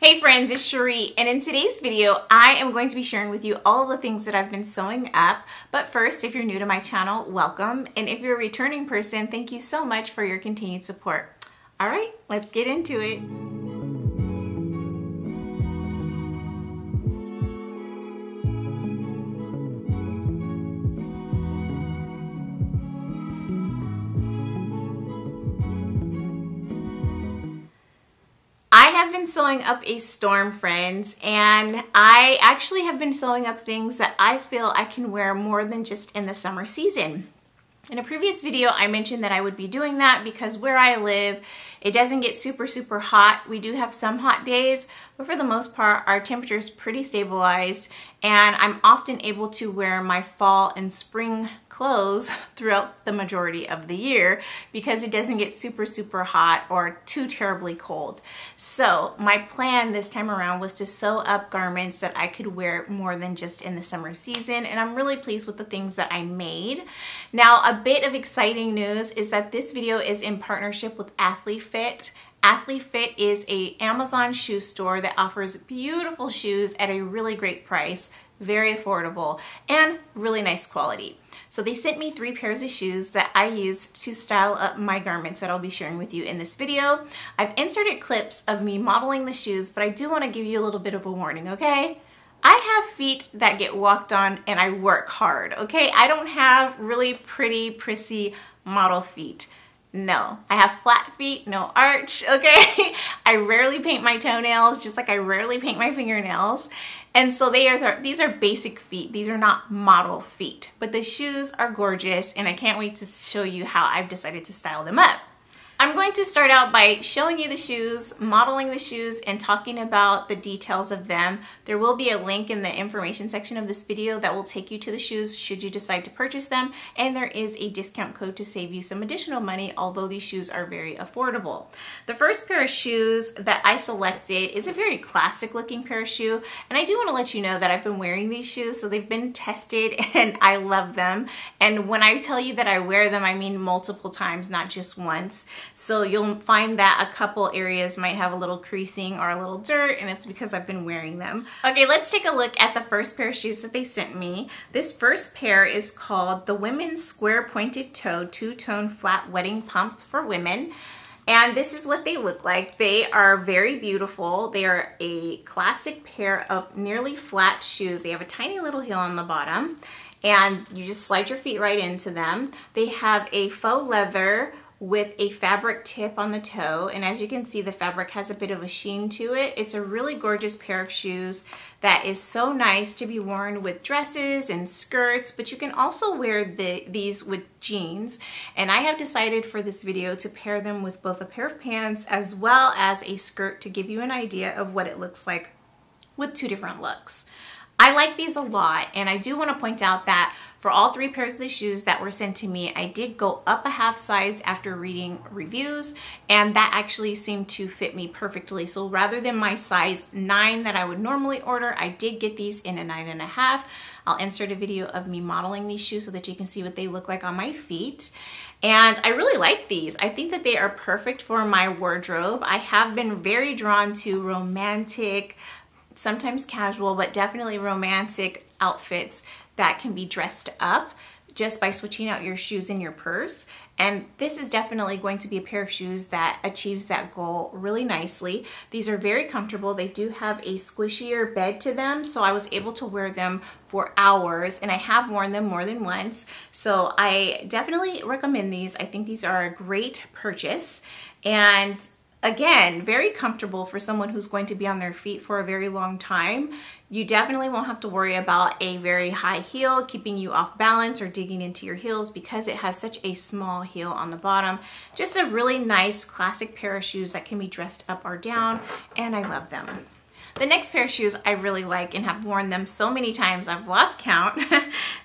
Hey friends, it's Shereé, and in today's video, I am going to be sharing with you all of the things that I've been sewing up. But first, if you're new to my channel, welcome. And if you're a returning person, thank you so much for your continued support. All right, let's get into it. I have been sewing up a storm, friends, and I actually have been sewing up things that I feel I can wear more than just in the summer season. In a previous video, I mentioned that I would be doing that because where I live, it doesn't get super hot. We do have some hot days, but for the most part, our temperature is pretty stabilized, and I'm often able to wear my fall and spring clothes throughout the majority of the year because it doesn't get super hot or too terribly cold. So my plan this time around was to sew up garments that I could wear more than just in the summer season, and I'm really pleased with the things that I made. Now, a bit of exciting news is that this video is in partnership with Athlefit. Athlefit is an Amazon shoe store that offers beautiful shoes at a really great price, very affordable, and really nice quality. So they sent me 3 pairs of shoes that I use to style up my garments that I'll be sharing with you in this video. I've inserted clips of me modeling the shoes, but I do want to give you a little bit of a warning, okay? I have feet that get walked on and I work hard, okay? I don't have really pretty, prissy model feet. No, I have flat feet, no arch, okay? I rarely paint my toenails, just like I rarely paint my fingernails. And so these are basic feet. These are not model feet, but the shoes are gorgeous, and I can't wait to show you how I've decided to style them up. I'm going to start out by showing you the shoes, modeling the shoes, and talking about the details of them. There will be a link in the information section of this video that will take you to the shoes should you decide to purchase them, and there is a discount code to save you some additional money, although these shoes are very affordable. The first pair of shoes that I selected is a very classic looking pair of shoe, and I do want to let you know that I've been wearing these shoes, so they've been tested and I love them. And when I tell you that I wear them, I mean multiple times, not just once. So you'll find that a couple areas might have a little creasing or a little dirt, and it's because I've been wearing them. Okay, let's take a look at the first pair of shoes that they sent me. This first pair is called the Women's Square Pointed Toe Two-Tone Flat Wedding Pump for women. And this is what they look like. They are very beautiful. They are a classic pair of nearly flat shoes. They have a tiny little heel on the bottom, and you just slide your feet right into them. They have a faux leather with a fabric tip on the toe, and as you can see, the fabric has a bit of a sheen to it. It's a really gorgeous pair of shoes that is so nice to be worn with dresses and skirts, but you can also wear these with jeans. And I have decided for this video to pair them with both a pair of pants as well as a skirt to give you an idea of what it looks like with 2 different looks. I like these a lot, and I do want to point out that for all 3 pairs of the shoes that were sent to me, I did go up a half size after reading reviews, and that actually seemed to fit me perfectly. So rather than my size 9 that I would normally order, I did get these in a 9.5. I'll insert a video of me modeling these shoes so that you can see what they look like on my feet. And I really like these. I think that they are perfect for my wardrobe. I have been very drawn to romantic, sometimes casual, but definitely romantic outfits that can be dressed up just by switching out your shoes in your purse. And this is definitely going to be a pair of shoes that achieves that goal really nicely. These are very comfortable. They do have a squishier bed to them, so I was able to wear them for hours, and I have worn them more than once. So I definitely recommend these. I think these are a great purchase. And again, very comfortable for someone who's going to be on their feet for a very long time. You definitely won't have to worry about a very high heel keeping you off balance or digging into your heels because it has such a small heel on the bottom. Just a really nice classic pair of shoes that can be dressed up or down, and I love them. The next pair of shoes I really like and have worn them so many times I've lost count.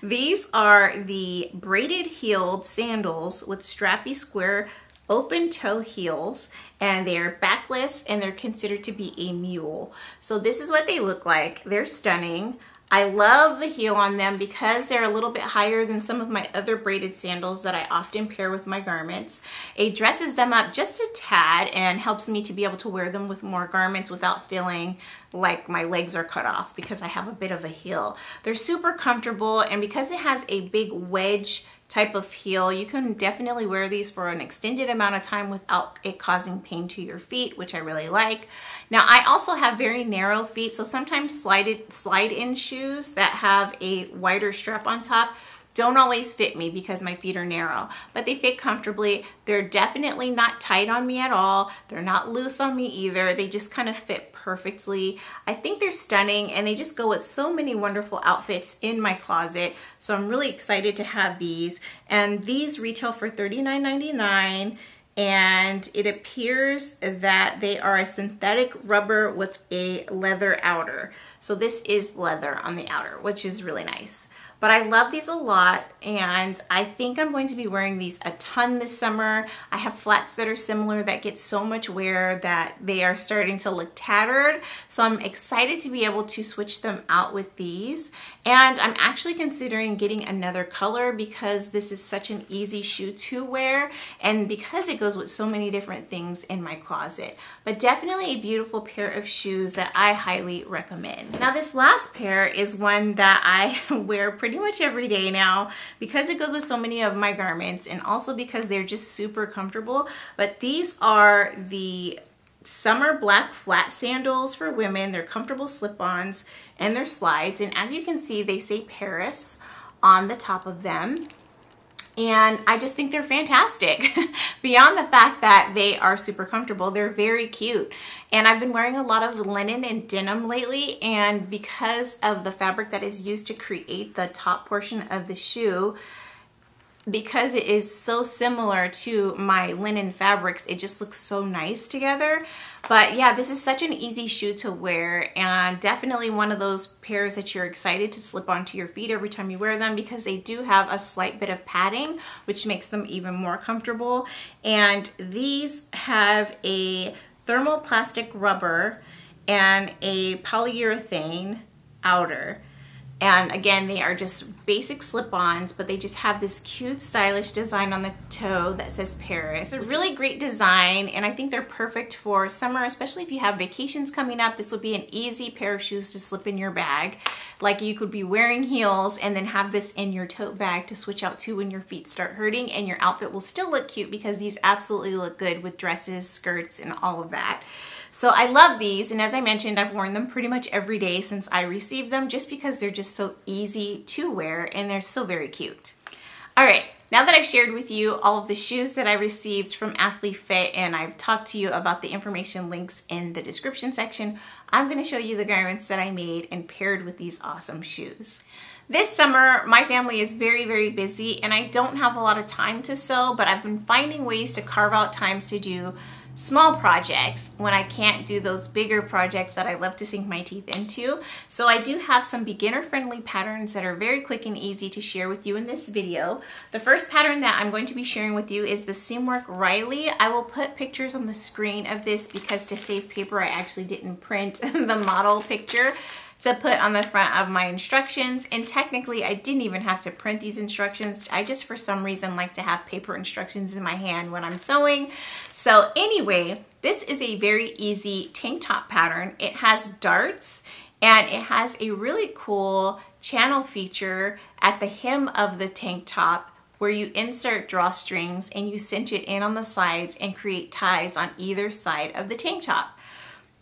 These are the braided heeled sandals with strappy square open toe heels, and they're backless, and they're considered to be a mule. So this is what they look like. They're stunning. I love the heel on them because they're a little bit higher than some of my other braided sandals that I often pair with my garments. It dresses them up just a tad and helps me to be able to wear them with more garments without feeling like my legs are cut off because I have a bit of a heel. They're super comfortable, and because it has a big wedge type of heel, you can definitely wear these for an extended amount of time without it causing pain to your feet, which I really like. Now, I also have very narrow feet, so sometimes slide-in shoes that have a wider strap on top don't always fit me because my feet are narrow, but they fit comfortably. They're definitely not tight on me at all. They're not loose on me either. They just kind of fit perfectly. I think they're stunning, and they just go with so many wonderful outfits in my closet. So I'm really excited to have these. And these retail for $39.99. And it appears that they are a synthetic rubber with a leather outer. So this is leather on the outer, which is really nice. But I love these a lot, and I think I'm going to be wearing these a ton this summer. I have flats that are similar that get so much wear that they are starting to look tattered. So I'm excited to be able to switch them out with these. And I'm actually considering getting another color because this is such an easy shoe to wear, and because it goes with so many different things in my closet. But definitely a beautiful pair of shoes that I highly recommend. Now, this last pair is one that I wear pretty much every day now because it goes with so many of my garments, and also because they're just super comfortable. But these are the summer black flat sandals for women. They're comfortable slip-ons and they're slides, and as you can see, they say Paris on the top of them. And I just think they're fantastic. Beyond the fact that they are super comfortable, they're very cute. And I've been wearing a lot of linen and denim lately, and because of the fabric that is used to create the top portion of the shoe, because it is so similar to my linen fabrics, it just looks so nice together. But yeah, this is such an easy shoe to wear, and definitely one of those pairs that you're excited to slip onto your feet every time you wear them, because they do have a slight bit of padding, which makes them even more comfortable. And these have a thermoplastic rubber and a polyurethane outer. And again, they are just basic slip-ons, but they just have this cute, stylish design on the toe that says Paris. It's a really great design, and I think they're perfect for summer, especially if you have vacations coming up. This would be an easy pair of shoes to slip in your bag. Like, you could be wearing heels and then have this in your tote bag to switch out to when your feet start hurting, and your outfit will still look cute because these absolutely look good with dresses, skirts, and all of that. So I love these, and as I mentioned, I've worn them pretty much every day since I received them, just because they're just so easy to wear and they're so very cute. All right, now that I've shared with you all of the shoes that I received from Athlefit, and I've talked to you about the information links in the description section, I'm going to show you the garments that I made and paired with these awesome shoes. This summer, my family is very, very busy, and I don't have a lot of time to sew, but I've been finding ways to carve out times to do small projects when I can't do those bigger projects that I love to sink my teeth into. So I do have some beginner-friendly patterns that are very quick and easy to share with you in this video. The first pattern that I'm going to be sharing with you is the Seamwork Riley. I will put pictures on the screen of this because to save paper, I actually didn't print the model picture to put on the front of my instructions, and technically I didn't even have to print these instructions. I just for some reason like to have paper instructions in my hand when I'm sewing. So anyway, this is a very easy tank top pattern. It has darts and it has a really cool channel feature at the hem of the tank top where you insert drawstrings and you cinch it in on the sides and create ties on either side of the tank top.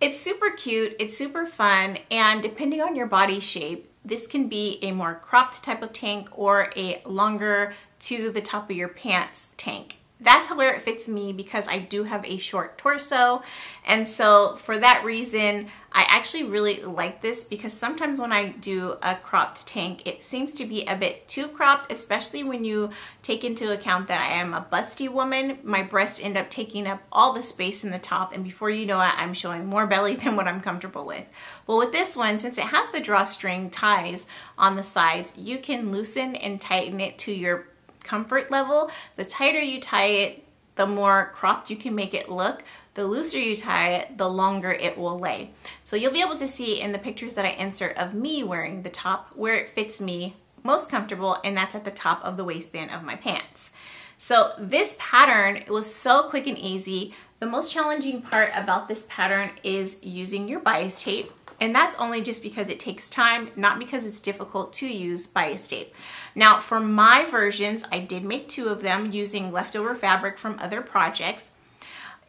It's super cute, it's super fun, and depending on your body shape, this can be a more cropped type of tank or a longer to the top of your pants tank. That's where it fits me because I do have a short torso, and so for that reason I actually really like this, because sometimes when I do a cropped tank it seems to be a bit too cropped, especially when you take into account that I am a busty woman. My breasts end up taking up all the space in the top, and before you know it I'm showing more belly than what I'm comfortable with. Well, with this one, since it has the drawstring ties on the sides, you can loosen and tighten it to your comfort level. The tighter you tie it, the more cropped you can make it look. The looser you tie it, the longer it will lay. So you'll be able to see in the pictures that I insert of me wearing the top where it fits me most comfortable, and that's at the top of the waistband of my pants. So this pattern was so quick and easy. The most challenging part about this pattern is using your bias tape, and that's only just because it takes time, not because it's difficult to use bias tape. Now for my versions, I did make 2 of them using leftover fabric from other projects.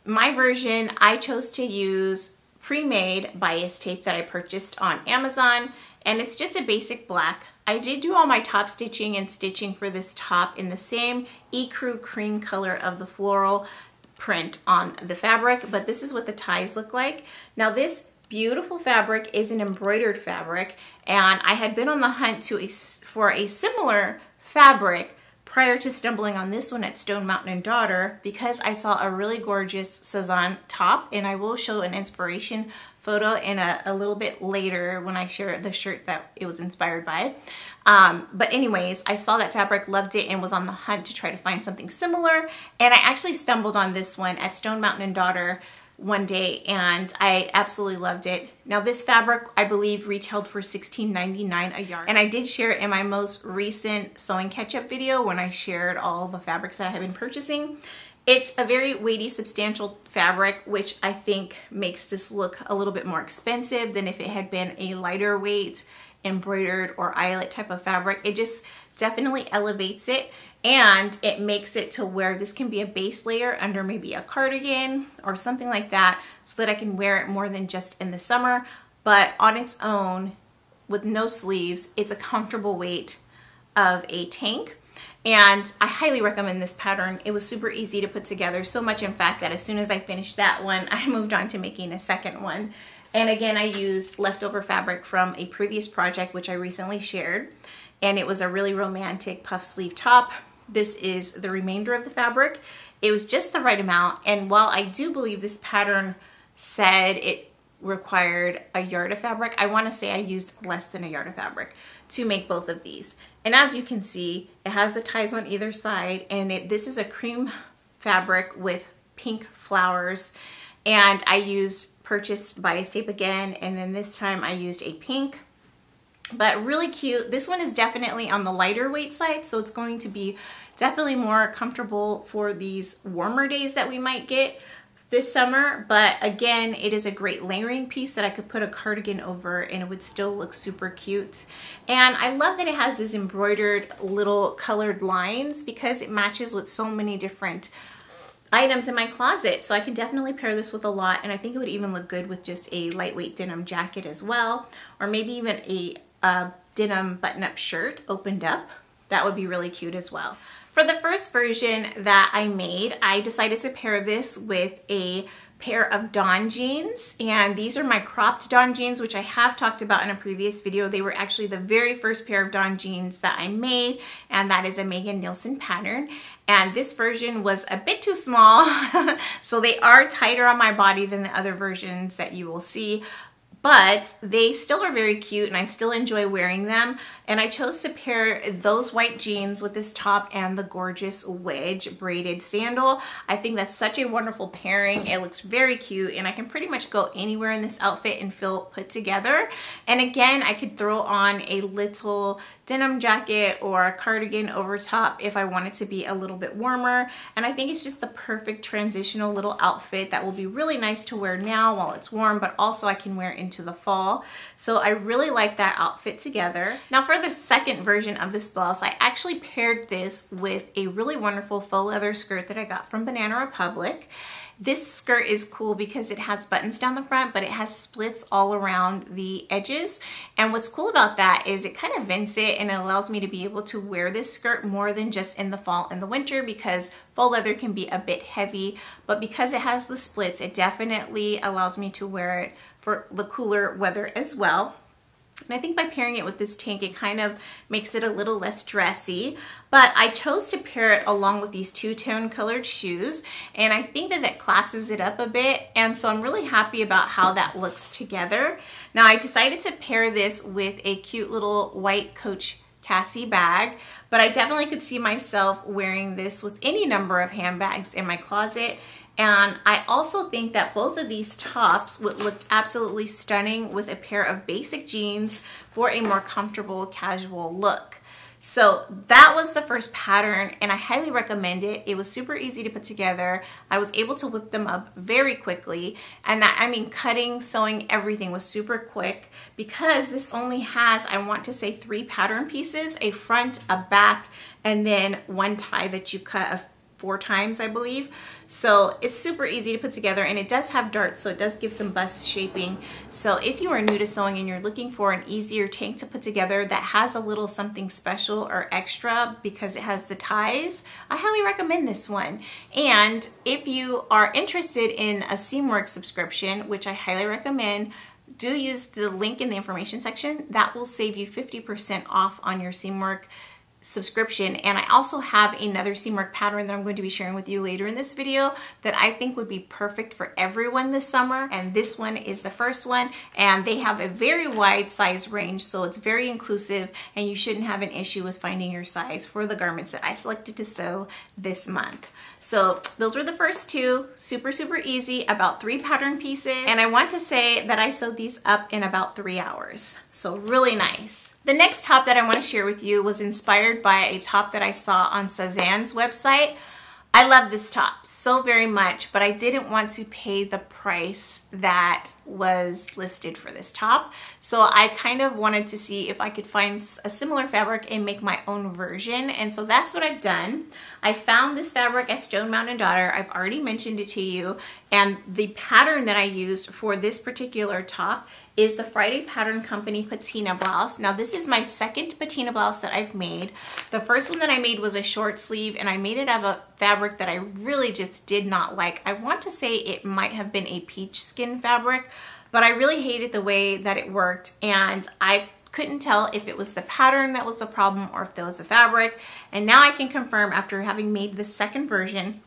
My version, I chose to use pre-made bias tape that I purchased on Amazon, and it's just a basic black. I did do all my top stitching and stitching for this top in the same ecru cream color of the floral print on the fabric, but this is what the ties look like. Now this beautiful fabric is an embroidered fabric, and I had been on the hunt for a similar fabric prior to stumbling on this one at Stone Mountain & Daughter, because I saw a really gorgeous Cezanne top, and I will show an inspiration photo in a little bit later when I share the shirt that it was inspired by. But anyways, I saw that fabric, loved it, and was on the hunt to try to find something similar, and I actually stumbled on this one at Stone Mountain & Daughter one day, and I absolutely loved it. Now this fabric, I believe, retailed for $16.99 a yard, and I did share it in my most recent sewing catch-up video when I shared all the fabrics that I have been purchasing. It's a very weighty, substantial fabric, which I think makes this look a little bit more expensive than if it had been a lighter weight, embroidered or eyelet type of fabric. It just definitely elevates it, and it makes it to where this can be a base layer under maybe a cardigan or something like that, so that I can wear it more than just in the summer. But on its own, with no sleeves, it's a comfortable weight of a tank. And I highly recommend this pattern. It was super easy to put together, so much in fact that as soon as I finished that one, I moved on to making a second one. And again, I used leftover fabric from a previous project, which I recently shared, and it was a really romantic puff sleeve top. This is the remainder of the fabric. It was just the right amount, and while I do believe this pattern said it required a yard of fabric, I want to say I used less than a yard of fabric to make both of these. And as you can see, it has the ties on either side, and this is a cream fabric with pink flowers, and I purchased bias tape again, and then this time I used a pink, but really cute. This one is definitely on the lighter weight side, so it's going to be definitely more comfortable for these warmer days that we might get this summer. But again, it is a great layering piece that I could put a cardigan over and it would still look super cute. And I love that it has these embroidered little colored lines, because it matches with so many different items in my closet. So I can definitely pair this with a lot, and I think it would even look good with just a lightweight denim jacket as well, or maybe even a denim button-up shirt opened up. That would be really cute as well. For the first version that I made, I decided to pair this with a pair of Dawn jeans, and these are my cropped Dawn jeans, which I have talked about in a previous video. They were actually the very first pair of Dawn jeans that I made, and that is a Megan Nielsen pattern. And this version was a bit too small, so they are tighter on my body than the other versions that you will see. But they still are very cute, and I still enjoy wearing them. And I chose to pair those white jeans with this top and the gorgeous wedge braided sandal. I think that's such a wonderful pairing. It looks very cute, and I can pretty much go anywhere in this outfit and feel put together. And again, I could throw on a little denim jacket or a cardigan over top if I want it to be a little bit warmer. And I think it's just the perfect transitional little outfit that will be really nice to wear now while it's warm, but also I can wear into the fall. So I really like that outfit together. Now for the second version of this blouse, I actually paired this with a really wonderful faux leather skirt that I got from Banana Republic. This skirt is cool because it has buttons down the front, but it has splits all around the edges. And what's cool about that is it kind of vents it, and it allows me to be able to wear this skirt more than just in the fall and the winter, because faux leather can be a bit heavy, but because it has the splits, it definitely allows me to wear it for the cooler weather as well. And I think by pairing it with this tank, it kind of makes it a little less dressy. But I chose to pair it along with these two-tone colored shoes, and I think that that classes it up a bit. And so I'm really happy about how that looks together. Now I decided to pair this with a cute little white Coach Cassie bag, but I definitely could see myself wearing this with any number of handbags in my closet. And I also think that both of these tops would look absolutely stunning with a pair of basic jeans for a more comfortable casual look. So that was the first pattern, and I highly recommend it. It was super easy to put together. I was able to whip them up very quickly, and that, I mean, cutting, sewing, everything was super quick because this only has, I want to say, 3 pattern pieces, a front, a back, and then one tie that you cut 4 times, I believe. So it's super easy to put together, and it does have darts, so it does give some bust shaping. So if you are new to sewing and you're looking for an easier tank to put together that has a little something special or extra because it has the ties, I highly recommend this one. And if you are interested in a Seamwork subscription, which I highly recommend, do use the link in the information section. That will save you 50% off on your Seamwork subscription. And I also have another Seamwork pattern that I'm going to be sharing with you later in this video that I think would be perfect for everyone this summer. And this one is the first one, and they have a very wide size range, so it's very inclusive, and you shouldn't have an issue with finding your size for the garments that I selected to sew this month. So those were the first 2, super easy, about 3 pattern pieces. And I want to say that I sewed these up in about 3 hours. So really nice. The next top that I want to share with you was inspired by a top that I saw on Cezanne's website. I love this top so very much, but I didn't want to pay the price that was listed for this top. So I kind of wanted to see if I could find a similar fabric and make my own version. And so that's what I've done. I found this fabric at Stone Mountain Daughter. I've already mentioned it to you. And the pattern that I used for this particular top is the Friday Pattern Company Patina blouse. Now this is my second Patina blouse that I've made. The first one that I made was a short sleeve, and I made it out of a fabric that I really just did not like. I want to say it might have been a peach skin fabric, but I really hated the way that it worked, and I couldn't tell if it was the pattern that was the problem or if there was the fabric. And now I can confirm, after having made the second version,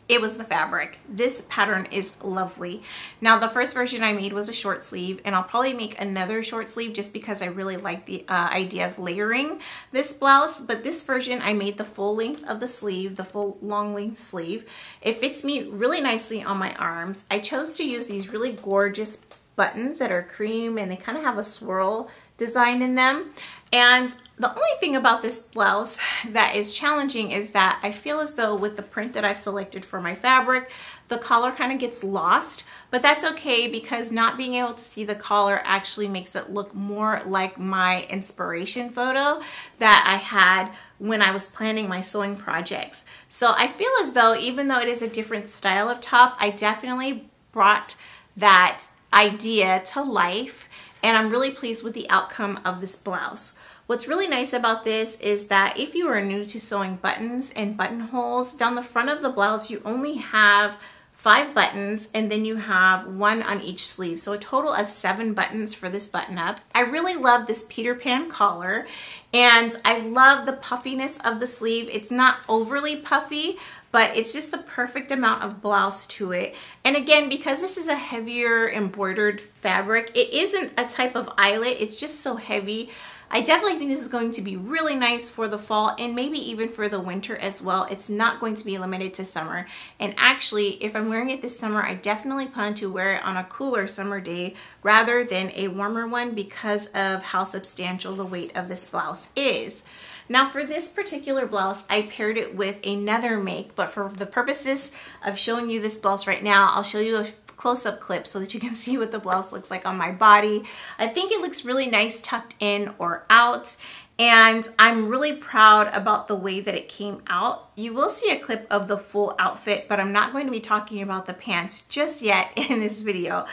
it was the fabric. This pattern is lovely. Now the first version I made was a short sleeve, and I'll probably make another short sleeve just because I really like the idea of layering this blouse. But this version I made the full length of the sleeve, the full long length sleeve. It fits me really nicely on my arms. I chose to use these really gorgeous buttons that are cream, and they kind of have a swirl design in them. And the only thing about this blouse that is challenging is that I feel as though with the print that I've selected for my fabric, the collar kind of gets lost, but that's okay because not being able to see the collar actually makes it look more like my inspiration photo that I had when I was planning my sewing projects. So I feel as though even though it is a different style of top, I definitely brought that idea to life, and I'm really pleased with the outcome of this blouse. What's really nice about this is that if you are new to sewing buttons and buttonholes, down the front of the blouse you only have 5 buttons, and then you have 1 on each sleeve. So a total of 7 buttons for this button up. I really love this Peter Pan collar, and I love the puffiness of the sleeve. It's not overly puffy, but it's just the perfect amount of blouse to it. And again, because this is a heavier embroidered fabric, it isn't a type of eyelet, it's just so heavy. I definitely think this is going to be really nice for the fall and maybe even for the winter as well. It's not going to be limited to summer. And actually, if I'm wearing it this summer, I definitely plan to wear it on a cooler summer day rather than a warmer one because of how substantial the weight of this blouse is. Now for this particular blouse, I paired it with another make, but for the purposes of showing you this blouse right now, I'll show you a close-up clip so that you can see what the blouse looks like on my body. I think it looks really nice tucked in or out, and I'm really proud about the way that it came out. You will see a clip of the full outfit, but I'm not going to be talking about the pants just yet in this video.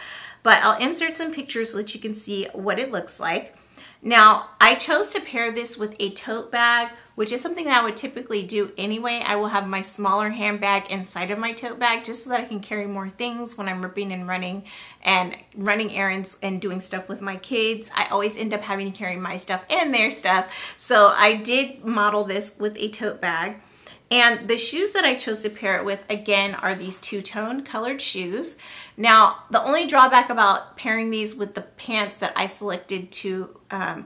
But I'll insert some pictures so that you can see what it looks like. Now, I chose to pair this with a tote bag, which is something that I would typically do anyway. I will have my smaller handbag inside of my tote bag just so that I can carry more things when I'm ripping and running errands and doing stuff with my kids. I always end up having to carry my stuff and their stuff. So I did model this with a tote bag. And the shoes that I chose to pair it with, again, are these two-tone colored shoes. Now, the only drawback about pairing these with the pants that I selected to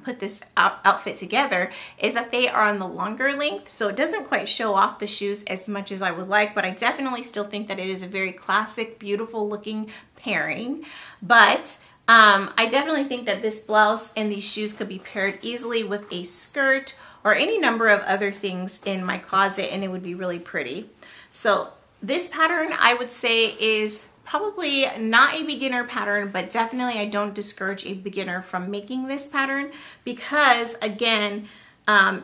put this outfit together is that they are on the longer length, so it doesn't quite show off the shoes as much as I would like, but I definitely still think that it is a very classic, beautiful looking pairing. But I definitely think that this blouse and these shoes could be paired easily with a skirt or any number of other things in my closet, and it would be really pretty. So this pattern, I would say, is probably not a beginner pattern, but definitely I don't discourage a beginner from making this pattern because, again,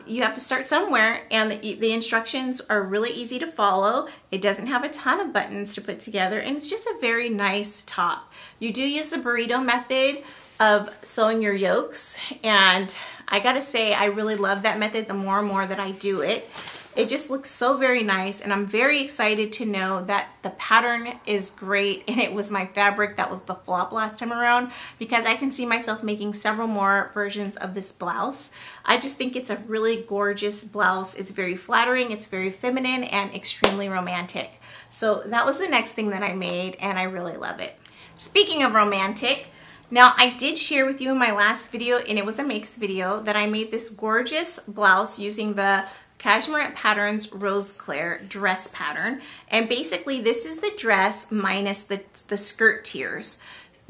you have to start somewhere, and the instructions are really easy to follow. It doesn't have a ton of buttons to put together, and it's just a very nice top. You do use the burrito method of sewing your yokes, and I gotta say I really love that method the more and more that I do it. It just looks so very nice, and I'm very excited to know that the pattern is great and it was my fabric that was the flop last time around, because I can see myself making several more versions of this blouse. I just think it's a really gorgeous blouse. It's very flattering, it's very feminine, and extremely romantic. So that was the next thing that I made, and I really love it. Speaking of romantic, now I did share with you in my last video, and it was a makes video, that I made this gorgeous blouse using the Cashmerette Patterns Roseclaire dress pattern. And basically this is the dress minus the skirt tiers.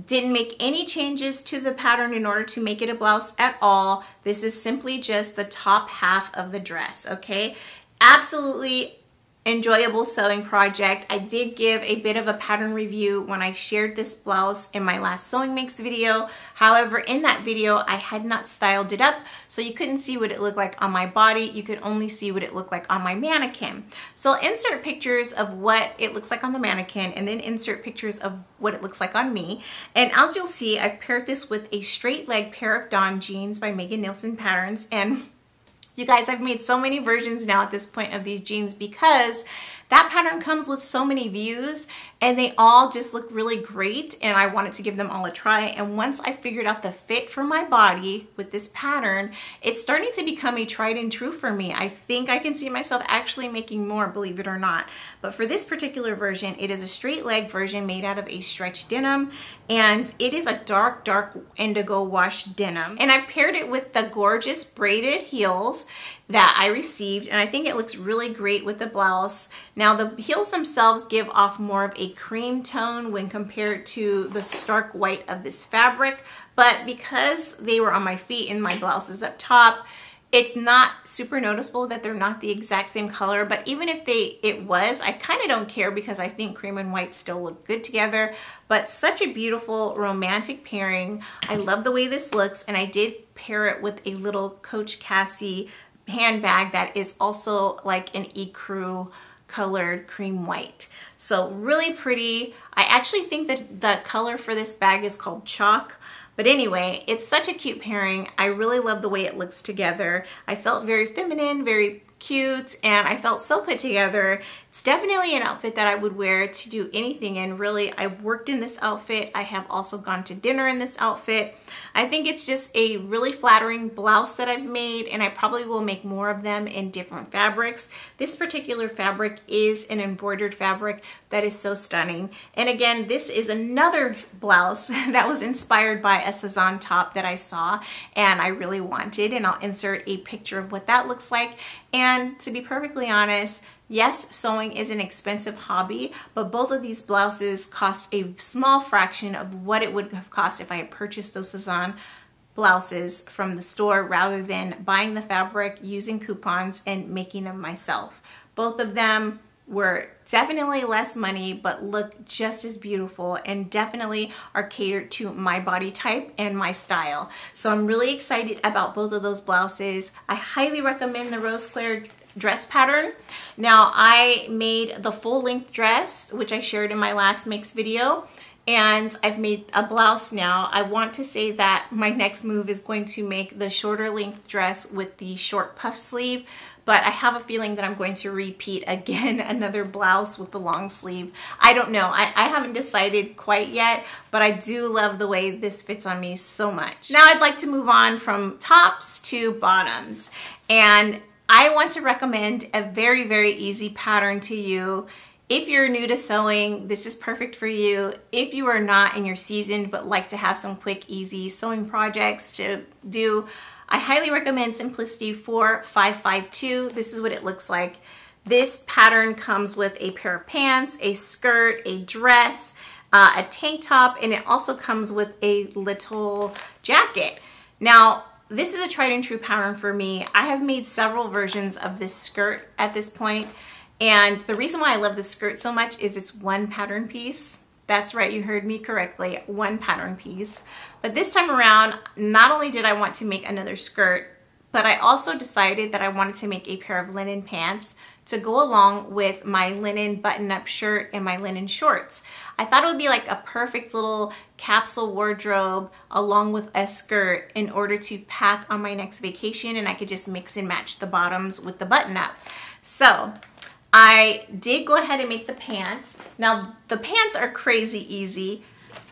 Didn't make any changes to the pattern in order to make it a blouse at all. This is simply just the top half of the dress, okay? Absolutely enjoyable sewing project. I did give a bit of a pattern review when I shared this blouse in my last sewing makes video. However, in that video, I had not styled it up, so you couldn't see what it looked like on my body. You could only see what it looked like on my mannequin. So I'll insert pictures of what it looks like on the mannequin, and then insert pictures of what it looks like on me. And as you'll see, I've paired this with a straight leg pair of Dawn jeans by Nielsen Patterns, and you guys, I've made so many versions now at this point of these jeans because that pattern comes with so many views, and they all just look really great, and I wanted to give them all a try. And once I figured out the fit for my body with this pattern, it's starting to become a tried and true for me. I think I can see myself actually making more, believe it or not. But for this particular version, it is a straight leg version made out of a stretch denim, and it is a dark, dark indigo wash denim. And I've paired it with the gorgeous braided heels that I received, and I think it looks really great with the blouse. Now the heels themselves give off more of a cream tone when compared to the stark white of this fabric, but because they were on my feet and my blouse is up top, it's not super noticeable that they're not the exact same color. But even if it was, I kind of don't care because I think cream and white still look good together. But such a beautiful romantic pairing. I love the way this looks, and I did pair it with a little Coach Cassie handbag that is also like an ecru colored cream white. So really pretty. I actually think that the color for this bag is called chalk. But anyway, it's such a cute pairing. I really love the way it looks together. I felt very feminine, very cute, and I felt so put together. It's definitely an outfit that I would wear to do anything in. Really, I've worked in this outfit. I have also gone to dinner in this outfit. I think it's just a really flattering blouse that I've made, and I probably will make more of them in different fabrics. This particular fabric is an embroidered fabric that is so stunning. And again, this is another blouse that was inspired by a Cezanne top that I saw and I really wanted, and I'll insert a picture of what that looks like. And to be perfectly honest, yes, sewing is an expensive hobby, but both of these blouses cost a small fraction of what it would have cost if I had purchased those Cezanne blouses from the store rather than buying the fabric, using coupons, and making them myself. Both of them were definitely less money, but look just as beautiful and definitely are catered to my body type and my style. So I'm really excited about both of those blouses. I highly recommend the Roseclaire dress pattern. Now I made the full length dress, which I shared in my last mix video, and I've made a blouse now. I want to say that my next move is going to make the shorter length dress with the short puff sleeve, but I have a feeling that I'm going to repeat again another blouse with the long sleeve. I don't know. I haven't decided quite yet, but I do love the way this fits on me so much. Now I'd like to move on from tops to bottoms. And I want to recommend a very, very easy pattern to you. If you're new to sewing, this is perfect for you. If you are not and you're seasoned but like to have some quick, easy sewing projects to do, I highly recommend Simplicity 4552. This is what it looks like. This pattern comes with a pair of pants, a skirt, a dress, a tank top, and it also comes with a little jacket. Now, this is a tried and true pattern for me. I have made several versions of this skirt at this point, and the reason why I love this skirt so much is it's one pattern piece. That's right, you heard me correctly, one pattern piece. But this time around, not only did I want to make another skirt, but I also decided that I wanted to make a pair of linen pants to go along with my linen button-up shirt and my linen shorts. I thought it would be like a perfect little capsule wardrobe along with a skirt in order to pack on my next vacation, and I could just mix and match the bottoms with the button-up. So I did go ahead and make the pants. Now the pants are crazy easy.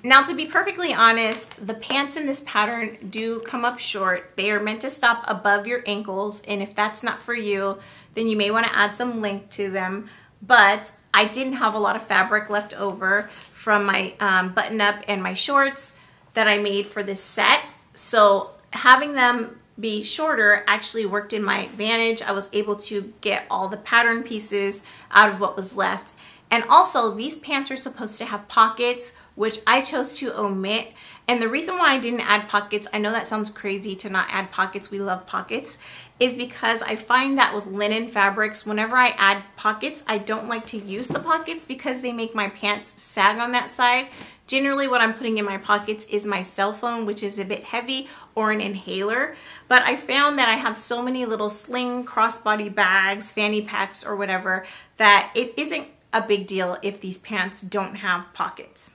Now, to be perfectly honest, the pants in this pattern do come up short. They are meant to stop above your ankles, and if that's not for you, then you may want to add some length to them. But I didn't have a lot of fabric left over from my button-up and my shorts that I made for this set. So having them be shorter actually worked in my advantage. I was able to get all the pattern pieces out of what was left. And also, these pants are supposed to have pockets, which I chose to omit. And the reason why I didn't add pockets, I know that sounds crazy to not add pockets, we love pockets, is because I find that with linen fabrics, whenever I add pockets, I don't like to use the pockets because they make my pants sag on that side. Generally, what I'm putting in my pockets is my cell phone, which is a bit heavy, or an inhaler. But I found that I have so many little sling crossbody bags, fanny packs, or whatever, that it isn't a big deal if these pants don't have pockets.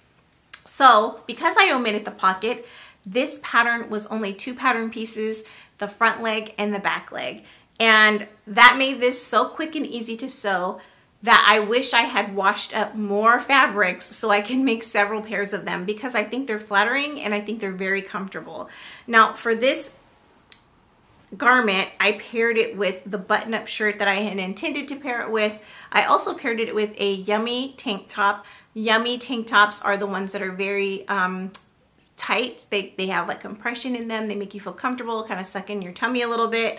So because I omitted the pocket, this pattern was only 2 pattern pieces, the front leg and the back leg. And that made this so quick and easy to sew that I wish I had washed up more fabrics so I can make several pairs of them, because I think they're flattering and I think they're very comfortable. Now for this garment, I paired it with the button-up shirt that I had intended to pair it with. I also paired it with a Yummy tank top. Yummy tank tops are the ones that are very tight. They have like compression in them. They make you feel comfortable, kind of suck in your tummy a little bit.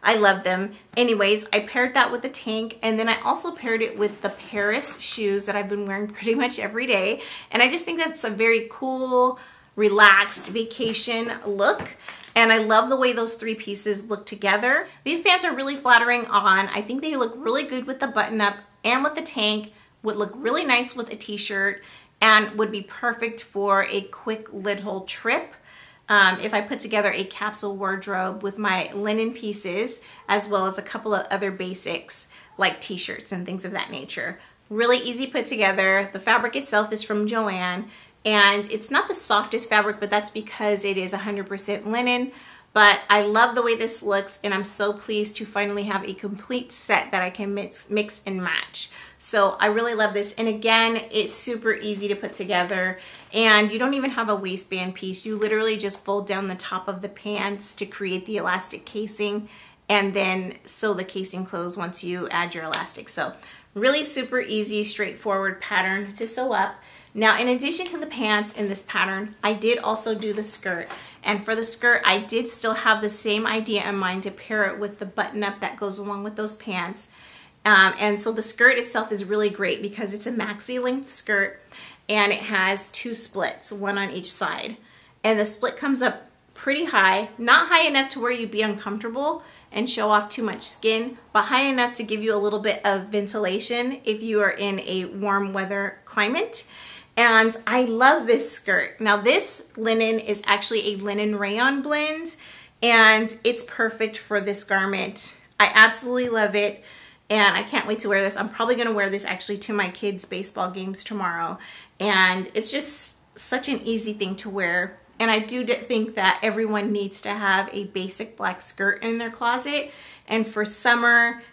I love them. Anyways, I paired that with the tank, and then I also paired it with the Paris shoes that I've been wearing pretty much every day. And I just think that's a very cool, relaxed vacation look. And I love the way those 3 pieces look together. These pants are really flattering on. I think they look really good with the button-up and with the tank, would look really nice with a t-shirt, and would be perfect for a quick little trip. If I put together a capsule wardrobe with my linen pieces, as well as a couple of other basics like t-shirts and things of that nature. Really easy put together. The fabric itself is from Joann. And it's not the softest fabric, but that's because it is 100% linen. But I love the way this looks, and I'm so pleased to finally have a complete set that I can mix and match. So I really love this. And again, it's super easy to put together, and you don't even have a waistband piece. You literally just fold down the top of the pants to create the elastic casing, and then sew the casing closed once you add your elastic. So really super easy, straightforward pattern to sew up. Now, in addition to the pants in this pattern, I did also do the skirt. And for the skirt, I did still have the same idea in mind to pair it with the button-up that goes along with those pants. And so the skirt itself is really great because it's a maxi length skirt, and it has 2 splits, one on each side. And the split comes up pretty high, not high enough to where you'd be uncomfortable and show off too much skin, but high enough to give you a little bit of ventilation if you are in a warm weather climate. And I love this skirt. Now this linen is actually a linen rayon blend, and it's perfect for this garment. I absolutely love it, and I can't wait to wear this. I'm probably gonna wear this actually to my kids' baseball games tomorrow. And it's just such an easy thing to wear. And I do think that everyone needs to have a basic black skirt in their closet. And for summer,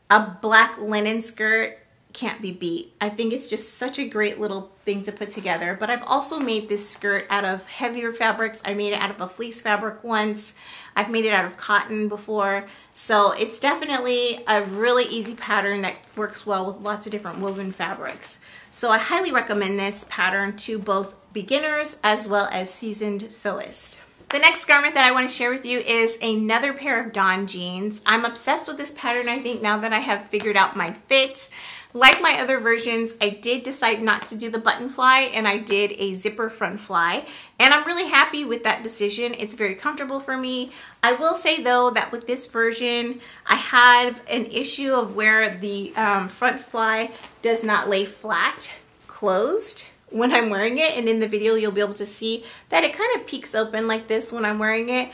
a black linen skirt can't be beat. I think it's just such a great little thing to put together. But I've also made this skirt out of heavier fabrics. I made it out of a fleece fabric once. I've made it out of cotton before. So it's definitely a really easy pattern that works well with lots of different woven fabrics. So I highly recommend this pattern to both beginners as well as seasoned sewists. The next garment that I want to share with you is another pair of Dawn jeans. I'm obsessed with this pattern, I think, now that I have figured out my fit. Like my other versions, I did decide not to do the button fly, and I did a zipper front fly, and I'm really happy with that decision. It's very comfortable for me. I will say though that with this version, I have an issue of where the front fly does not lay flat closed when I'm wearing it, and in the video you'll be able to see that it kind of peeks open like this when I'm wearing it.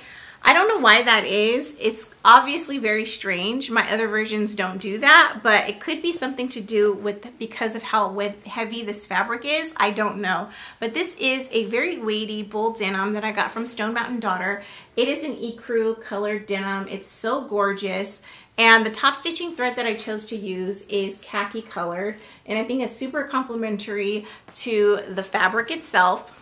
I don't know why that is. It's obviously very strange. My other versions don't do that, but it could be something to do with because of how heavy this fabric is. I don't know. But this is a very weighty bold denim that I got from Stone Mountain Daughter. It is an ecru colored denim. It's so gorgeous. And the top stitching thread that I chose to use is khaki colored, and I think it's super complementary to the fabric itself.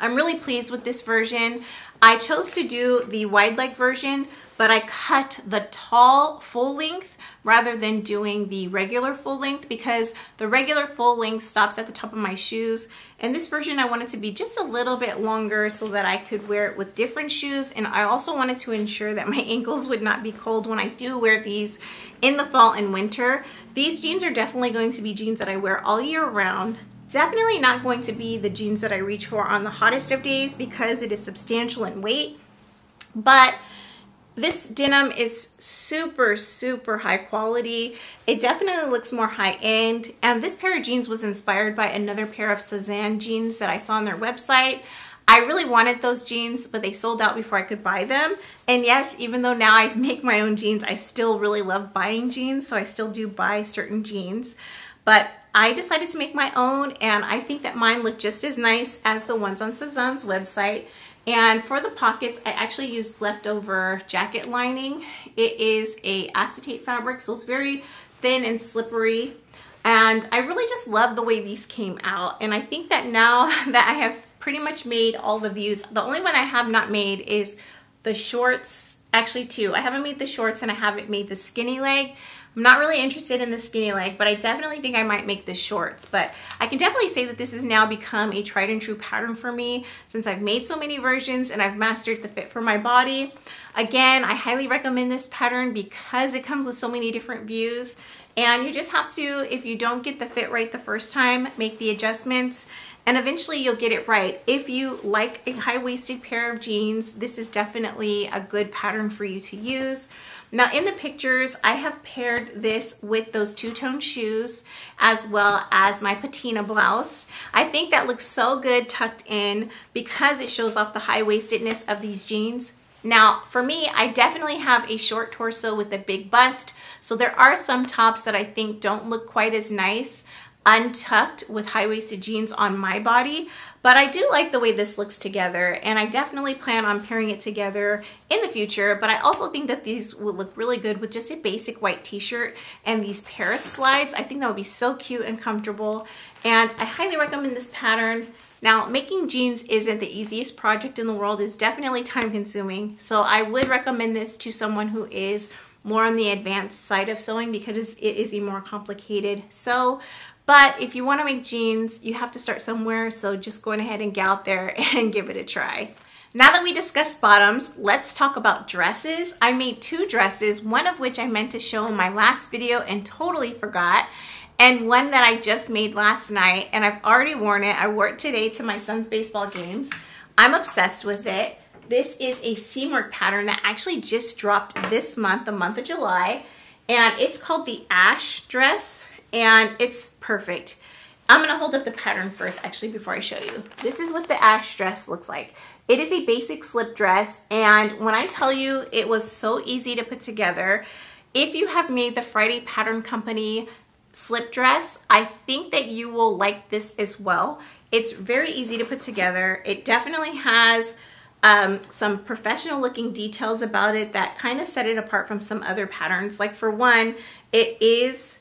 I'm really pleased with this version. I chose to do the wide leg version, but I cut the tall full length rather than doing the regular full length because the regular full length stops at the top of my shoes. And this version I wanted to be just a little bit longer so that I could wear it with different shoes. And I also wanted to ensure that my ankles would not be cold when I do wear these in the fall and winter. These jeans are definitely going to be jeans that I wear all year round. Definitely not going to be the jeans that I reach for on the hottest of days because it is substantial in weight. But this denim is super, super high quality. It definitely looks more high end. And this pair of jeans was inspired by another pair of Cezanne jeans that I saw on their website. I really wanted those jeans, but they sold out before I could buy them. And yes, even though now I make my own jeans, I still really love buying jeans. So I still do buy certain jeans. But I decided to make my own, and I think that mine look just as nice as the ones on Cezanne's website. And for the pockets, I actually used leftover jacket lining. It is a acetate fabric, so it's very thin and slippery. And I really just love the way these came out. And I think that now that I have pretty much made all the views, the only one I have not made is the shorts. Actually two. I haven't made the shorts and I haven't made the skinny leg. I'm not really interested in the skinny leg, but I definitely think I might make the shorts. But I can definitely say that this has now become a tried and true pattern for me since I've made so many versions and I've mastered the fit for my body. Again, I highly recommend this pattern because it comes with so many different views. And you just have to, if you don't get the fit right the first time, make the adjustments. And eventually you'll get it right. If you like a high-waisted pair of jeans, this is definitely a good pattern for you to use. Now in the pictures, I have paired this with those two-tone shoes as well as my patina blouse. I think that looks so good tucked in because it shows off the high-waistedness of these jeans. Now for me, I definitely have a short torso with a big bust, so there are some tops that I think don't look quite as nice untucked with high-waisted jeans on my body, but I do like the way this looks together, and I definitely plan on pairing it together in the future. But I also think that these would look really good with just a basic white t-shirt and these Paris slides. I think that would be so cute and comfortable, and I highly recommend this pattern. Now, making jeans isn't the easiest project in the world. It's definitely time consuming, so I would recommend this to someone who is more on the advanced side of sewing because it is a more complicated sew. But if you want to make jeans, you have to start somewhere, so just go ahead and get out there and give it a try. Now that we discussed bottoms, let's talk about dresses. I made two dresses, one of which I meant to show in my last video and totally forgot, and one that I just made last night, and I've already worn it. I wore it today to my son's baseball games. I'm obsessed with it. This is a Seamwork pattern that actually just dropped this month, the month of July, and it's called the Ash dress. And it's perfect. I'm gonna hold up the pattern first actually before I show you. This is what the Ash dress looks like. It is a basic slip dress, and when I tell you it was so easy to put together, if you have made the Friday Pattern Company slip dress, I think that you will like this as well. It's very easy to put together. It definitely has some professional looking details about it that kind of set it apart from some other patterns. Like for one, it is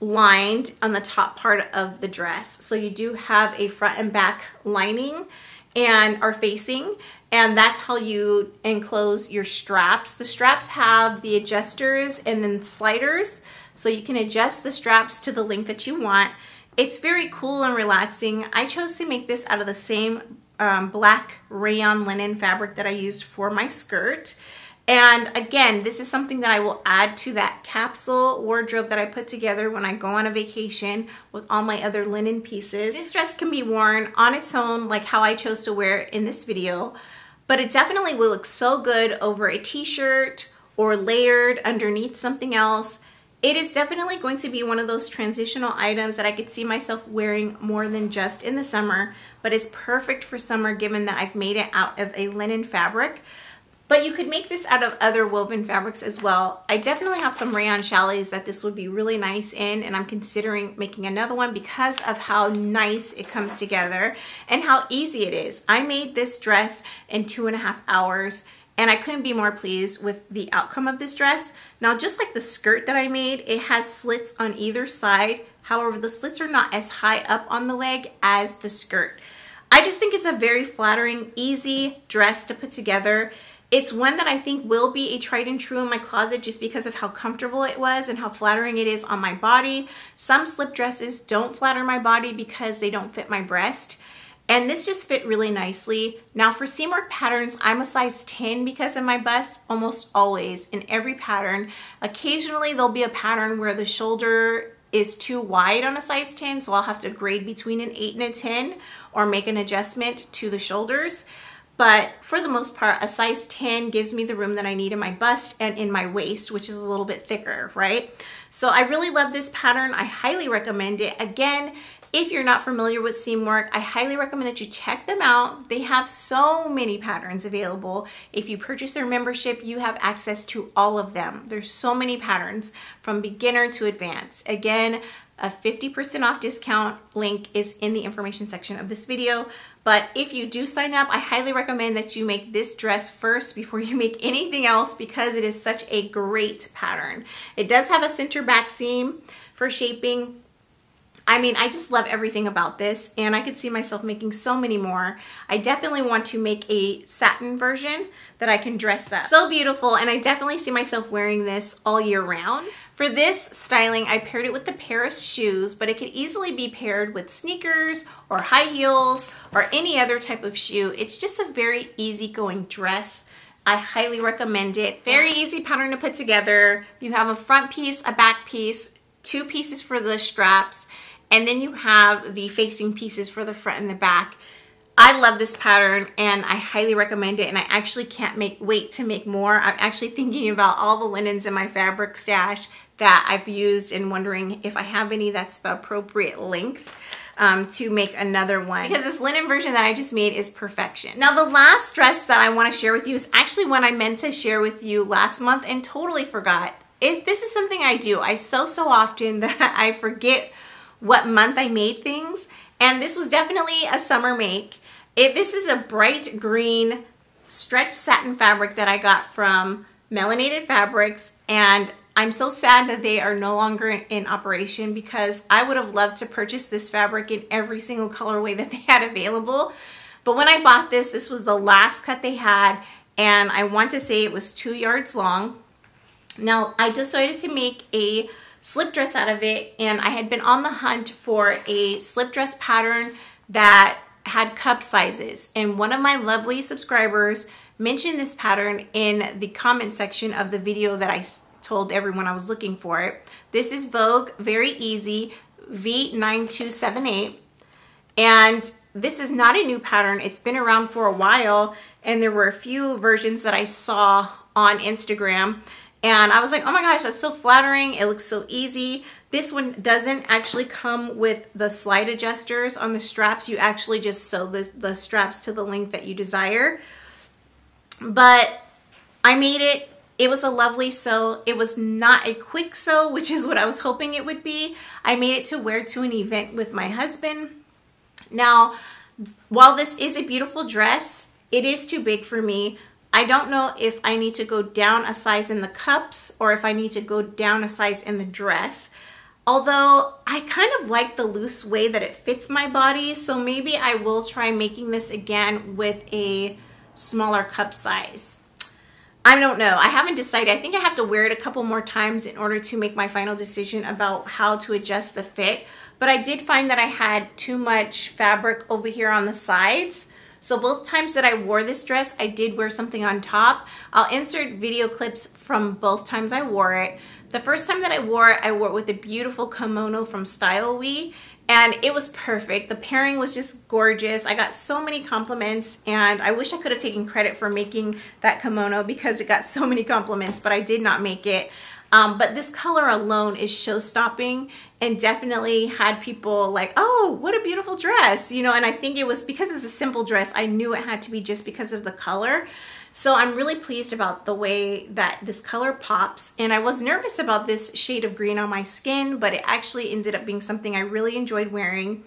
lined on the top part of the dress, so you do have a front and back lining and are facing, and that's how you enclose your straps. The straps have the adjusters and then sliders, so you can adjust the straps to the length that you want. It's very cool and relaxing. I chose to make this out of the same black rayon linen fabric that I used for my skirt. And again, this is something that I will add to that capsule wardrobe that I put together when I go on a vacation with all my other linen pieces. This dress can be worn on its own, like how I chose to wear it in this video, but it definitely will look so good over a t-shirt or layered underneath something else. It is definitely going to be one of those transitional items that I could see myself wearing more than just in the summer, but it's perfect for summer given that I've made it out of a linen fabric. But you could make this out of other woven fabrics as well. I definitely have some rayon chalets that this would be really nice in, and I'm considering making another one because of how nice it comes together and how easy it is. I made this dress in 2.5 hours, and I couldn't be more pleased with the outcome of this dress. Now, just like the skirt that I made, it has slits on either side. However, the slits are not as high up on the leg as the skirt. I just think it's a very flattering, easy dress to put together. It's one that I think will be a tried and true in my closet just because of how comfortable it was and how flattering it is on my body. Some slip dresses don't flatter my body because they don't fit my breast, and this just fit really nicely. Now for Seamwork patterns, I'm a size 10 because of my bust, almost always in every pattern. Occasionally there'll be a pattern where the shoulder is too wide on a size 10, so I'll have to grade between an 8 and a 10 or make an adjustment to the shoulders. But for the most part, a size 10 gives me the room that I need in my bust and in my waist, which is a little bit thicker, right? So I really love this pattern. I highly recommend it. Again, if you're not familiar with Seamwork, I highly recommend that you check them out. They have so many patterns available. If you purchase their membership, you have access to all of them. There's so many patterns from beginner to advanced. Again, a 50% off discount link is in the information section of this video. But if you do sign up, I highly recommend that you make this dress first before you make anything else because it is such a great pattern. It does have a center back seam for shaping. I mean, I just love everything about this, and I could see myself making so many more. I definitely want to make a satin version that I can dress up. So beautiful, and I definitely see myself wearing this all year round. For this styling, I paired it with the Paris shoes, but it could easily be paired with sneakers or high heels or any other type of shoe. It's just a very easygoing dress. I highly recommend it. Very easy pattern to put together. You have a front piece, a back piece, 2 pieces for the straps, and then you have the facing pieces for the front and the back. I love this pattern and I highly recommend it, and I actually can't wait to make more. I'm actually thinking about all the linens in my fabric stash that I've used and wondering if I have any that's the appropriate length to make another one, because this linen version that I just made is perfection. Now the last dress that I want to share with you is actually one I meant to share with you last month and totally forgot. If this is something I do, I sew so often that I forget what month I made things, and this was definitely a summer make. This is a bright green stretch satin fabric that I got from Melanated Fabrics, and I'm so sad that they are no longer in operation because I would have loved to purchase this fabric in every single colorway that they had available. But when I bought this, this was the last cut they had, and I want to say it was 2 yards long. Now I decided to make a slip dress out of it, and I had been on the hunt for a slip dress pattern that had cup sizes, and one of my lovely subscribers mentioned this pattern in the comment section of the video that I told everyone I was looking for it. This is Vogue Very Easy V9278, and this is not a new pattern. It's been around for a while, and there were a few versions that I saw on Instagram, and I was like, oh my gosh, that's so flattering. It looks so easy. This one doesn't actually come with the slide adjusters on the straps. You actually just sew the straps to the length that you desire. But I made it. It was a lovely sew. It was not a quick sew, which is what I was hoping it would be. I made it to wear to an event with my husband. Now, while this is a beautiful dress, it is too big for me. I don't know if I need to go down a size in the cups or if I need to go down a size in the dress. Although I kind of like the loose way that it fits my body, so maybe I will try making this again with a smaller cup size. I don't know. I haven't decided. I think I have to wear it a couple more times in order to make my final decision about how to adjust the fit. But I did find that I had too much fabric over here on the sides. So both times that I wore this dress, I did wear something on top. I'll insert video clips from both times I wore it. The first time that I wore it with a beautiful kimono from Style We, and it was perfect. The pairing was just gorgeous. I got so many compliments, and I wish I could have taken credit for making that kimono because it got so many compliments, but I did not make it. But this color alone is show-stopping and definitely had people like, oh, what a beautiful dress, you know, and I think it was because it's a simple dress. I knew it had to be just because of the color. So I'm really pleased about the way that this color pops, and I was nervous about this shade of green on my skin, but it actually ended up being something I really enjoyed wearing.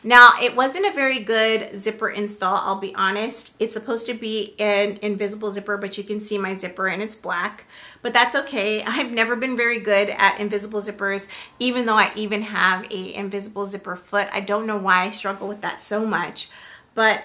Now, it wasn't a very good zipper install, I'll be honest. It's supposed to be an invisible zipper, but you can see my zipper and it's black, but that's okay. I've never been very good at invisible zippers, even though I even have a invisible zipper foot. I don't know why I struggle with that so much. But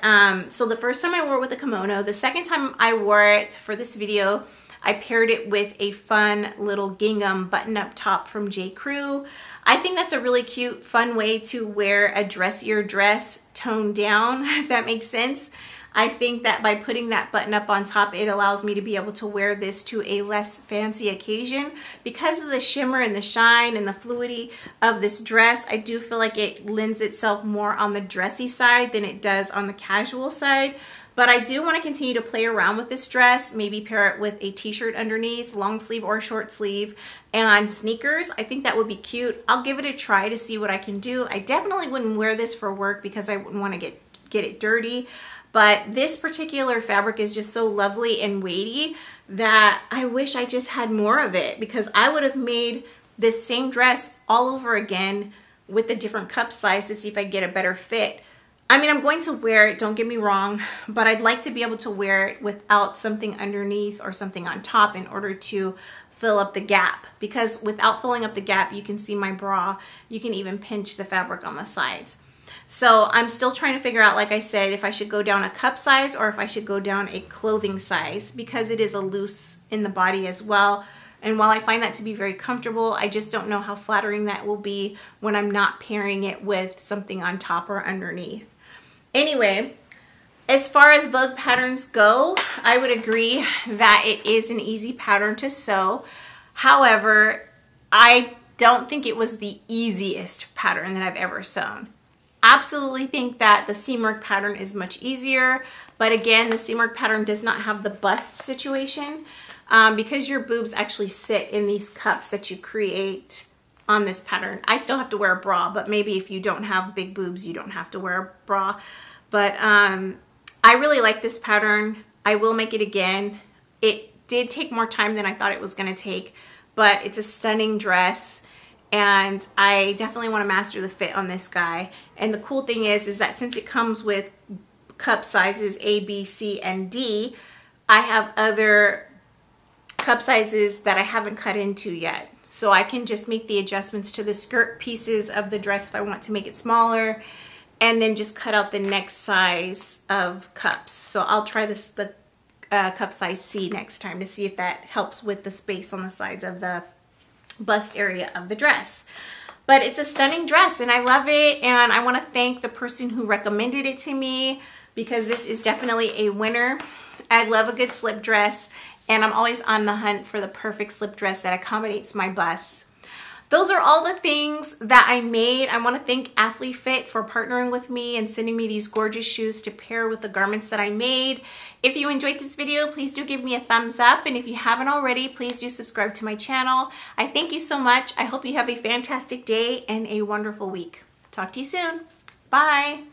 so the first time I wore it with a kimono, the second time I wore it for this video, I paired it with a fun little gingham button-up top from J. Crew. I think that's a really cute, fun way to wear a dressier dress toned down, if that makes sense. I think that by putting that button up on top, it allows me to be able to wear this to a less fancy occasion. Because of the shimmer and the shine and the fluidity of this dress, I do feel like it lends itself more on the dressy side than it does on the casual side. But I do want to continue to play around with this dress, maybe pair it with a t-shirt underneath, long sleeve or short sleeve, and sneakers. I think that would be cute. I'll give it a try to see what I can do. I definitely wouldn't wear this for work because I wouldn't want to get it dirty. But this particular fabric is just so lovely and weighty that I wish I just had more of it, because I would have made this same dress all over again with a different cup size to see if I get a better fit. I mean, I'm going to wear it, don't get me wrong, but I'd like to be able to wear it without something underneath or something on top in order to fill up the gap, because without filling up the gap, you can see my bra. You can even pinch the fabric on the sides. So I'm still trying to figure out, like I said, if I should go down a cup size or if I should go down a clothing size, because it is a loose in the body as well. And while I find that to be very comfortable, I just don't know how flattering that will be when I'm not pairing it with something on top or underneath. Anyway, as far as Vogue patterns go, I would agree that it is an easy pattern to sew. However, I don't think it was the easiest pattern that I've ever sewn. Absolutely think that the Seamwork pattern is much easier, but again, the Seamwork pattern does not have the bust situation because your boobs actually sit in these cups that you create on this pattern. I still have to wear a bra, but maybe if you don't have big boobs, you don't have to wear a bra. But I really like this pattern. I will make it again. It did take more time than I thought it was going to take, but it's a stunning dress. And I definitely want to master the fit on this guy. And the cool thing is that since it comes with cup sizes A, B, C, and D, I have other cup sizes that I haven't cut into yet. So I can just make the adjustments to the skirt pieces of the dress if I want to make it smaller, and then just cut out the next size of cups. So I'll try the cup size C next time to see if that helps with the space on the sides of the bust area of the dress. But it's a stunning dress and I love it, and I want to thank the person who recommended it to me because this is definitely a winner. I love a good slip dress, and I'm always on the hunt for the perfect slip dress that accommodates my bust. Those are all the things that I made. I want to thank Athlefit for partnering with me and sending me these gorgeous shoes to pair with the garments that I made. If you enjoyed this video, please do give me a thumbs up. And if you haven't already, please do subscribe to my channel. I thank you so much. I hope you have a fantastic day and a wonderful week. Talk to you soon. Bye.